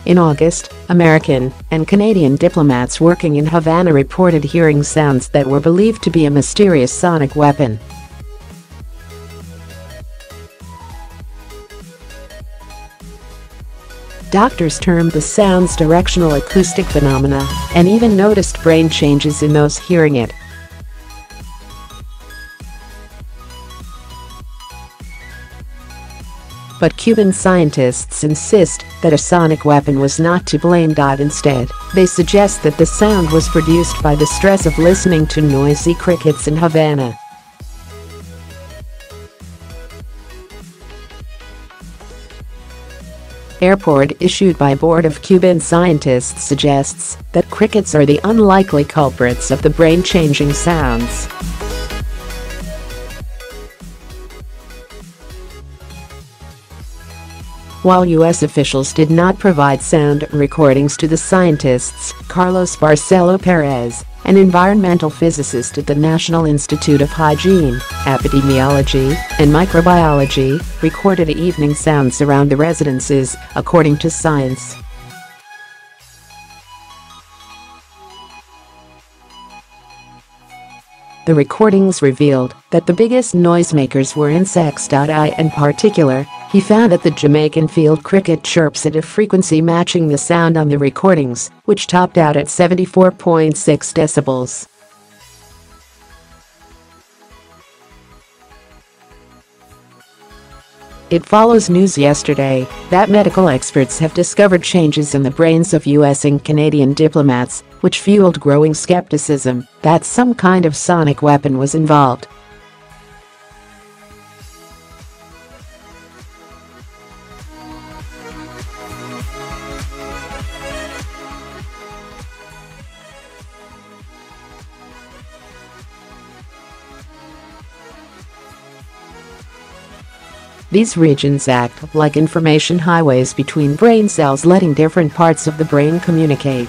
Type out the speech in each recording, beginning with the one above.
In August, American and Canadian diplomats working in Havana reported hearing sounds that were believed to be a mysterious sonic weapon. Doctors termed the sounds directional acoustic phenomena and even noticed brain changes in those hearing it. But Cuban scientists insist that a sonic weapon was not to blame. Instead, they suggest that the sound was produced by the stress of listening to noisy crickets in Havana. A report issued by Board of Cuban scientists suggests that crickets are the unlikely culprits of the brain-changing sounds. While U.S. officials did not provide sound recordings to the scientists, Carlos Barcelo Perez, an environmental physicist at the National Institute of Hygiene, Epidemiology and Microbiology, recorded evening sounds around the residences, according to Science. The recordings revealed that the biggest noisemakers were insects. In particular, he found that the Jamaican field cricket chirps at a frequency matching the sound on the recordings, which topped out at 74.6 decibels. It follows news yesterday that medical experts have discovered changes in the brains of U.S. and Canadian diplomats, which fueled growing skepticism that some kind of sonic weapon was involved. These regions act like information highways between brain cells, letting different parts of the brain communicate.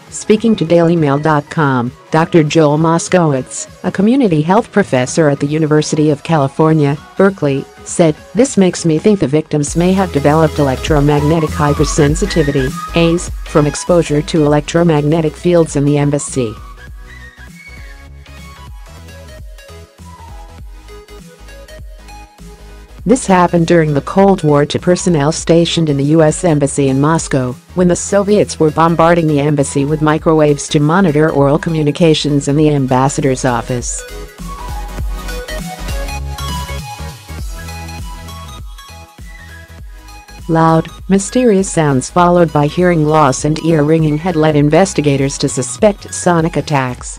Speaking to dailymail.com, Dr. Joel Moskowitz, a community health professor at the University of California, Berkeley, said, "This makes me think the victims may have developed electromagnetic hypersensitivity, ACE, from exposure to electromagnetic fields in the embassy." This happened during the Cold War to personnel stationed in the U.S. Embassy in Moscow, when the Soviets were bombarding the embassy with microwaves to monitor oral communications in the ambassador's office. Loud, mysterious sounds followed by hearing loss and ear ringing had led investigators to suspect sonic attacks.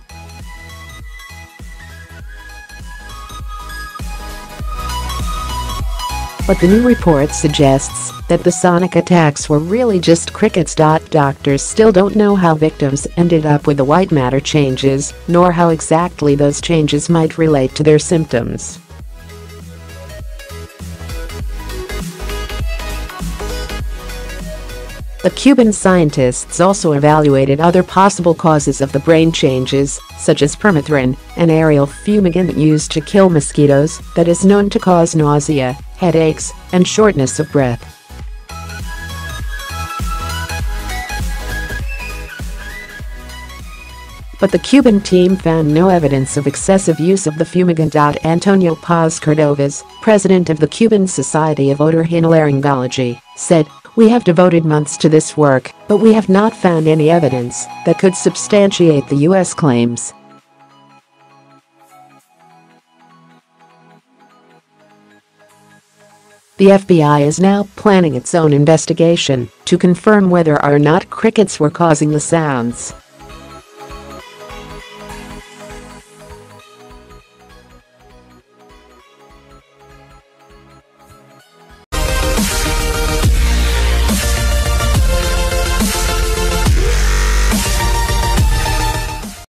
But the new report suggests that the sonic attacks were really just crickets. Doctors still don't know how victims ended up with the white matter changes, nor how exactly those changes might relate to their symptoms. The Cuban scientists also evaluated other possible causes of the brain changes, such as permethrin, an aerial fumigant used to kill mosquitoes that is known to cause nausea, headaches, and shortness of breath. But the Cuban team found no evidence of excessive use of the fumigant.Antonio. Paz Cordovéz, president of the Cuban Society of Otorhinolaryngology, said, "We have devoted months to this work, but we have not found any evidence that could substantiate the U.S. claims." The FBI is now planning its own investigation to confirm whether or not crickets were causing the sounds.